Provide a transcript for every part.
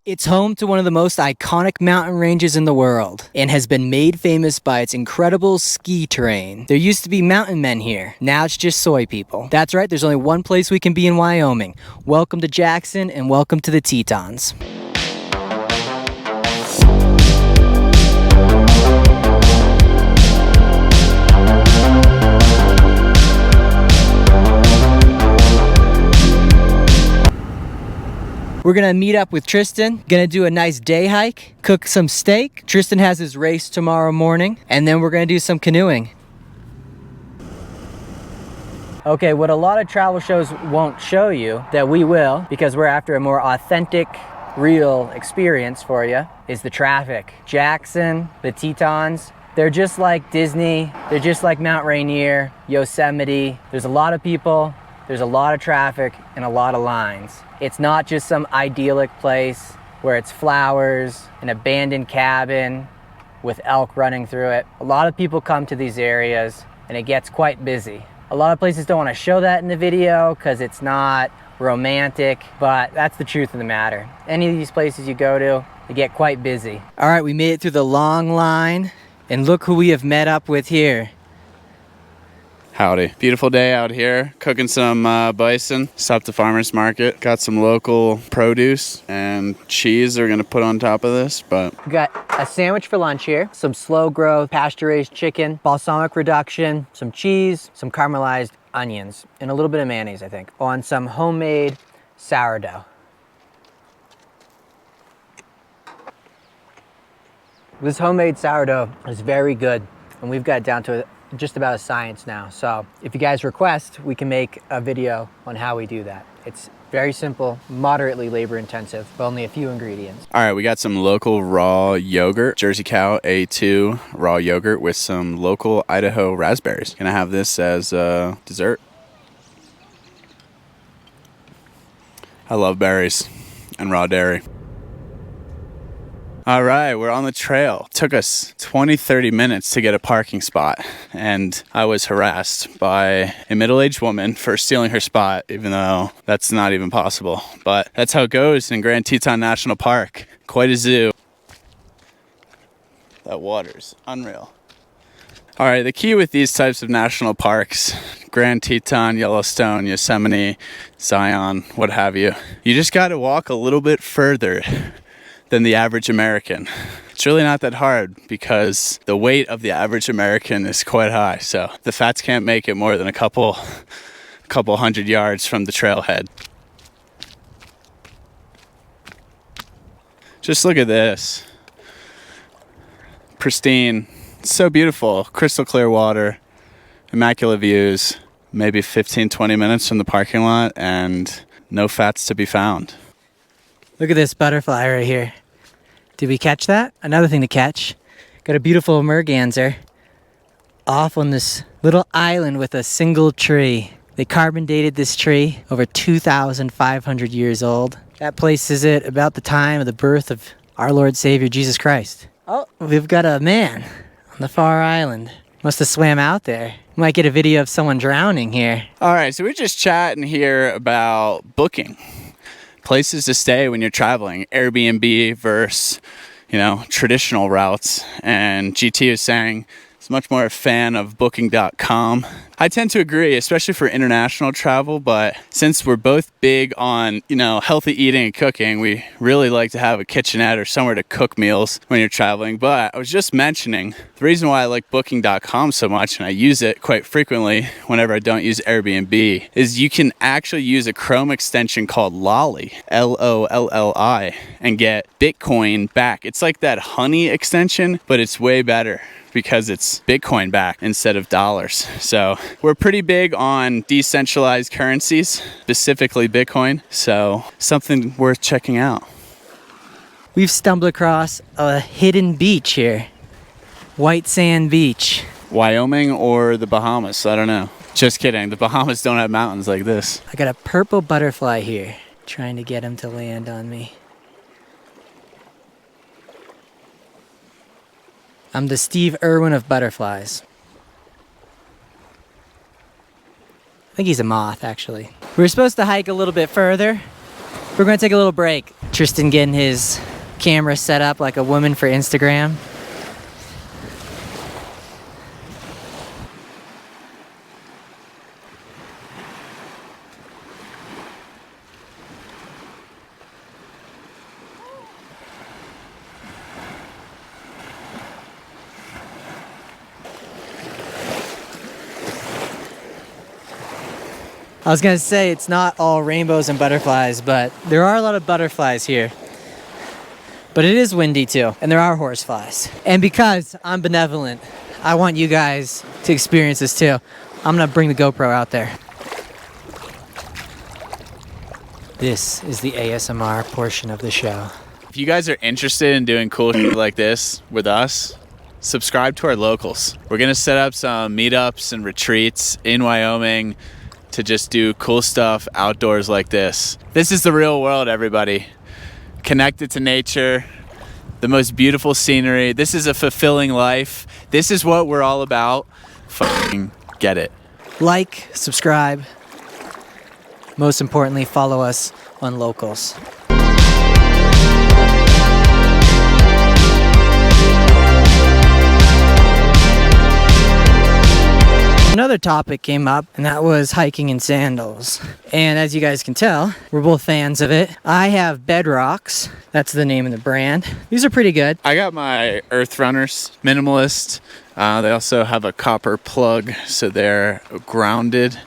It's home to one of the most iconic mountain ranges in the world and has been made famous by its incredible ski terrain. There used to be mountain men here. Now it's just soy people. That's right, there's only one place we can be in Wyoming. Welcome to Jackson and welcome to the Tetons. We're gonna meet up with Tristan, gonna do a nice day hike, cook some steak. Tristan has his race tomorrow morning, and then we're gonna do some canoeing. Okay, what a lot of travel shows won't show you, that we will, because we're after a more authentic, real experience for you, is the traffic. Jackson, the Tetons, they're just like Disney, they're just like Mount Rainier, Yosemite. There's a lot of people, there's a lot of traffic, and a lot of lines. It's not just some idyllic place where it's flowers, an abandoned cabin with elk running through it. A lot of people come to these areas and it gets quite busy. A lot of places don't want to show that in the video because it's not romantic, but that's the truth of the matter. Any of these places you go to, they get quite busy. All right, we made it through the long line and look who we have met up with here. Howdy. Beautiful day out here, cooking some bison. Stopped the farmer's market, got some local produce and cheese they're gonna put on top of this, but. We got a sandwich for lunch here, some slow growth pasture-raised chicken, balsamic reduction, some cheese, some caramelized onions, and a little bit of mayonnaise, I think, on some homemade sourdough. This homemade sourdough is very good, and we've got it down to just about a science now. So if you guys request, we can make a video on how we do that. It's very simple, moderately labor intensive, but only a few ingredients. All right, we got some local raw yogurt, Jersey Cow A2 raw yogurt with some local Idaho raspberries. Gonna have this as dessert. I love berries and raw dairy. All right, we're on the trail. Took us 20-30 minutes to get a parking spot, and I was harassed by a middle-aged woman for stealing her spot, even though that's not even possible. But that's how it goes in Grand Teton National Park. Quite a zoo. That water's unreal. All right, the key with these types of national parks, Grand Teton, Yellowstone, Yosemite, Zion, what have you, you just got to walk a little bit further than the average American. It's really not that hard because the weight of the average American is quite high. So the fats can't make it more than a couple hundred yards from the trailhead. Just look at this. Pristine, so beautiful, crystal clear water, immaculate views, maybe 15-20 minutes from the parking lot and no fats to be found. Look at this butterfly right here. Did we catch that? Another thing to catch. Got a beautiful merganser off on this little island with a single tree. They carbon dated this tree over 2,500 years old. That places it about the time of the birth of our Lord Savior Jesus Christ. Oh, we've got a man on the far island. Must have swam out there. Might get a video of someone drowning here. All right, so we're just chatting here about booking places to stay when you're traveling, Airbnb versus, traditional routes. And GT is saying he's much more a fan of booking.com. I tend to agree, especially for international travel, but since we're both big on, healthy eating and cooking, we really like to have a kitchenette or somewhere to cook meals when you're traveling. But I was just mentioning the reason why I like booking.com so much, and I use it quite frequently whenever I don't use Airbnb, is you can actually use a Chrome extension called Lolli, L-O-L-L-I, and get Bitcoin back. It's like that Honey extension, but it's way better because it's Bitcoin back instead of dollars. So we're pretty big on decentralized currencies, specifically Bitcoin. So something worth checking out. We've stumbled across a hidden beach here. White Sand Beach. Wyoming or the Bahamas, I don't know. Just kidding, the Bahamas don't have mountains like this. I got a purple butterfly here, trying to get him to land on me. I'm the Steve Irwin of butterflies. I think he's a moth, actually. We were supposed to hike a little bit further. We're going to take a little break. Tristan getting his camera set up like a woman for Instagram. I was gonna say it's not all rainbows and butterflies, but there are a lot of butterflies here. But it is windy too, and there are horseflies. And because I'm benevolent, I want you guys to experience this too. I'm gonna bring the GoPro out there. This is the ASMR portion of the show. If you guys are interested in doing cool shit like this with us, subscribe to our locals. We're gonna set up some meetups and retreats in Wyoming to just do cool stuff outdoors like this. This is the real world, everybody. Connected to nature, the most beautiful scenery. This is a fulfilling life. This is what we're all about. Fucking get it. Like, subscribe. Most importantly, follow us on Locals. Another topic came up, and that was hiking in sandals. And as you guys can tell, we're both fans of it. I have Bedrocks. That's the name of the brand. These are pretty good. I got my Earth Runners Minimalist. They also have a copper plug, so they're grounded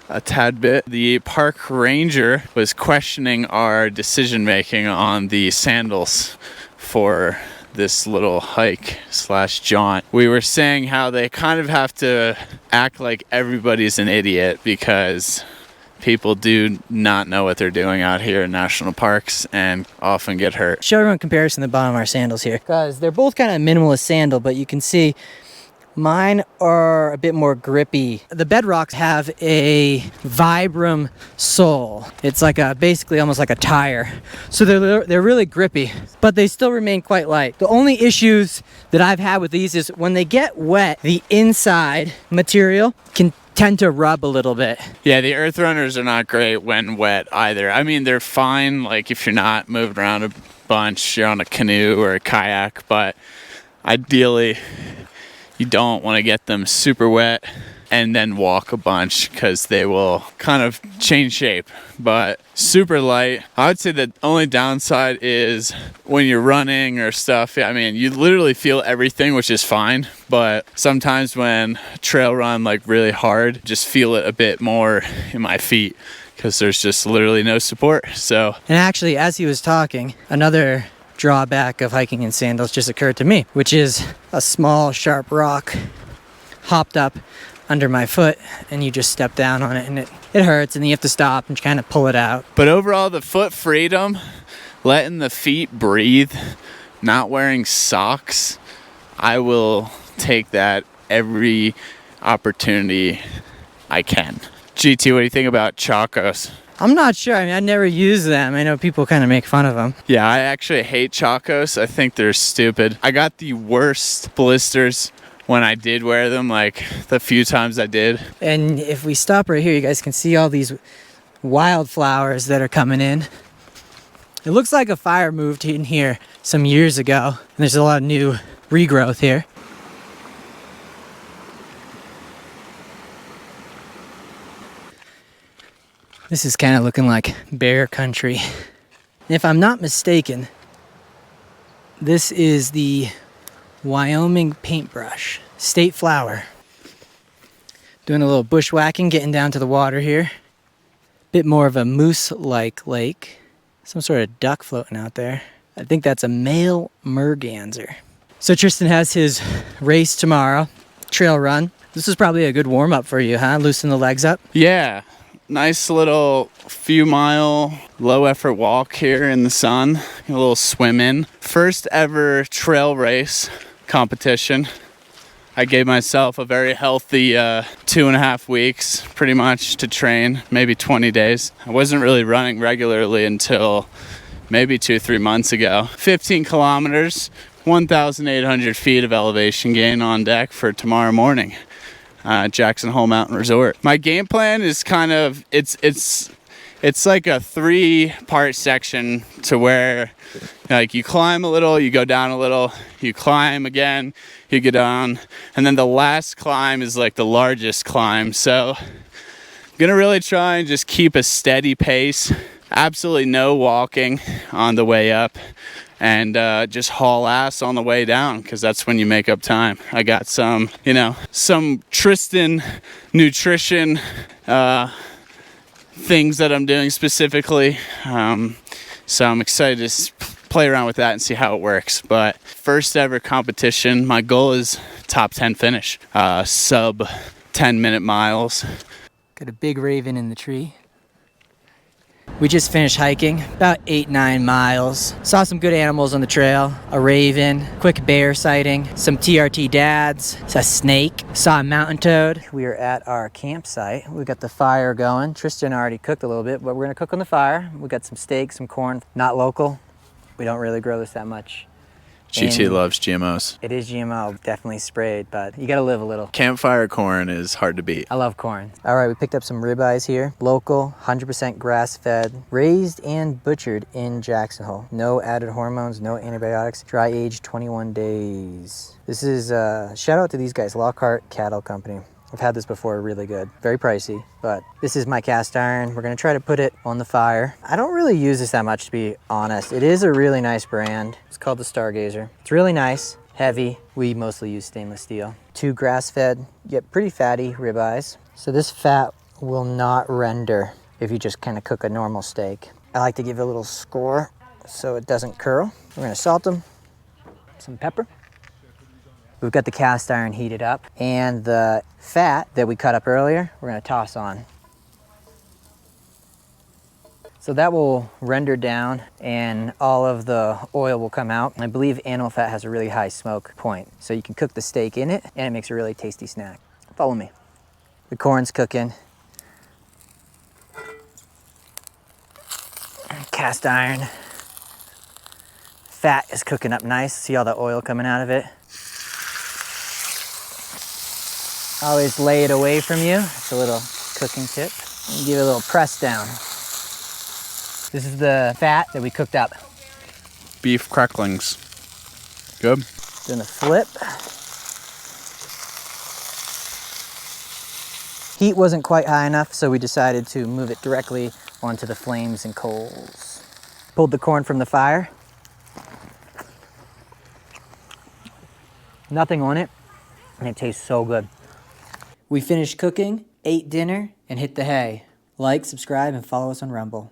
a tad bit. The park ranger was questioning our decision making on the sandals for this little hike slash jaunt. We were saying how they kind of have to act like everybody's an idiot because people do not know what they're doing out here in national parks and often get hurt. Show everyone comparison at the bottom of our sandals here, because they're both kind of minimalist sandal, but you can see mine are a bit more grippy. The Bedrocks have a Vibram sole. It's like basically almost like a tire. So they're really grippy, but they still remain quite light. The only issues that I've had with these is when they get wet, the inside material can tend to rub a little bit. Yeah, the Earth Runners are not great when wet either. I mean, they're fine like if you're not moving around a bunch, you're on a canoe or a kayak, but ideally you don't want to get them super wet and then walk a bunch because they will kind of change shape. But super light. I would say the only downside is when you're running or stuff. I mean, you literally feel everything, which is fine. But sometimes when trail run like really hard, just feel it a bit more in my feet because there's just literally no support. So, and actually, as he was talking, another drawback of hiking in sandals just occurred to me, which is a small sharp rock hopped up under my foot and you just step down on it and it hurts and you have to stop and kind of pull it out. But overall, the foot freedom, letting the feet breathe, not wearing socks, I will take that every opportunity I can. GT, what do you think about Chacos? I'm not sure. I mean, I never use them. I know people kind of make fun of them. Yeah, I actually hate Chacos. I think they're stupid. I got the worst blisters when I did wear them, like the few times I did. And if we stop right here, you guys can see all these wildflowers that are coming in. It looks like a fire moved in here some years ago, and there's a lot of new regrowth here. This is kind of looking like bear country. And if I'm not mistaken, this is the Wyoming paintbrush, state flower. Doing a little bushwhacking, getting down to the water here. Bit more of a moose-like lake. Some sort of duck floating out there. I think that's a male merganser. So Tristan has his race tomorrow, trail run. This is probably a good warm-up for you, huh? Loosen the legs up. Yeah. Nice little few mile low effort walk here in the sun. A little swim in. First ever trail race competition. I gave myself a very healthy 2.5 weeks pretty much to train, maybe 20 days. I wasn't really running regularly until maybe 2-3 months ago. 15 kilometers, 1,800 feet of elevation gain on deck for tomorrow morning. Jackson Hole Mountain Resort. My game plan is kind of, it's It's like a 3-part section to where like you climb a little, you go down a little, you climb again, you get down, and then the last climb is like the largest climb. So I'm gonna really try and just keep a steady pace, absolutely no walking on the way up, and just haul ass on the way down, because that's when you make up time. I got some Tristan nutrition things that I'm doing specifically, so I'm excited to play around with that and see how it works. But first ever competition, my goal is top 10 finish, sub 10-minute miles. Got a big raven in the tree. We just finished hiking about 8-9 miles. Saw some good animals on the trail. A raven, quick bear sighting, some TRT dads, saw a snake, saw a mountain toad. We are at our campsite. We got the fire going. Tristan already cooked a little bit, but we're gonna cook on the fire. We got some steak, some corn, not local. We don't really grow this that much. GT loves GMOs. It is GMO, definitely sprayed, but you gotta live a little. Campfire corn is hard to beat. I love corn. All right, we picked up some ribeyes here. Local, 100% grass-fed, raised and butchered in Jackson Hole. No added hormones, no antibiotics. Dry aged 21 days. This is, shout out to these guys, Lockhart Cattle Company. I've had this before, really good. Very pricey, but this is my cast iron. We're gonna try to put it on the fire. I don't really use this that much, to be honest. It is a really nice brand. It's called the Stargazer. It's really nice, heavy. We mostly use stainless steel. 2 grass-fed, yet pretty fatty ribeyes. So this fat will not render if you just kind of cook a normal steak. I like to give it a little score so it doesn't curl. We're gonna salt them, some pepper. We've got the cast iron heated up, and the fat that we cut up earlier, we're gonna toss on. So that will render down and all of the oil will come out. I believe animal fat has a really high smoke point, so you can cook the steak in it and it makes a really tasty snack. Follow me. The corn's cooking. Cast iron. Fat is cooking up nice. See all the oil coming out of it? Always lay it away from you. It's a little cooking tip. And give it a little press down. This is the fat that we cooked up. Beef cracklings. Good. Doing the flip. Heat wasn't quite high enough, so we decided to move it directly onto the flames and coals. Pulled the corn from the fire. Nothing on it, and it tastes so good. We finished cooking, ate dinner, and hit the hay. Like, subscribe, and follow us on Rumble.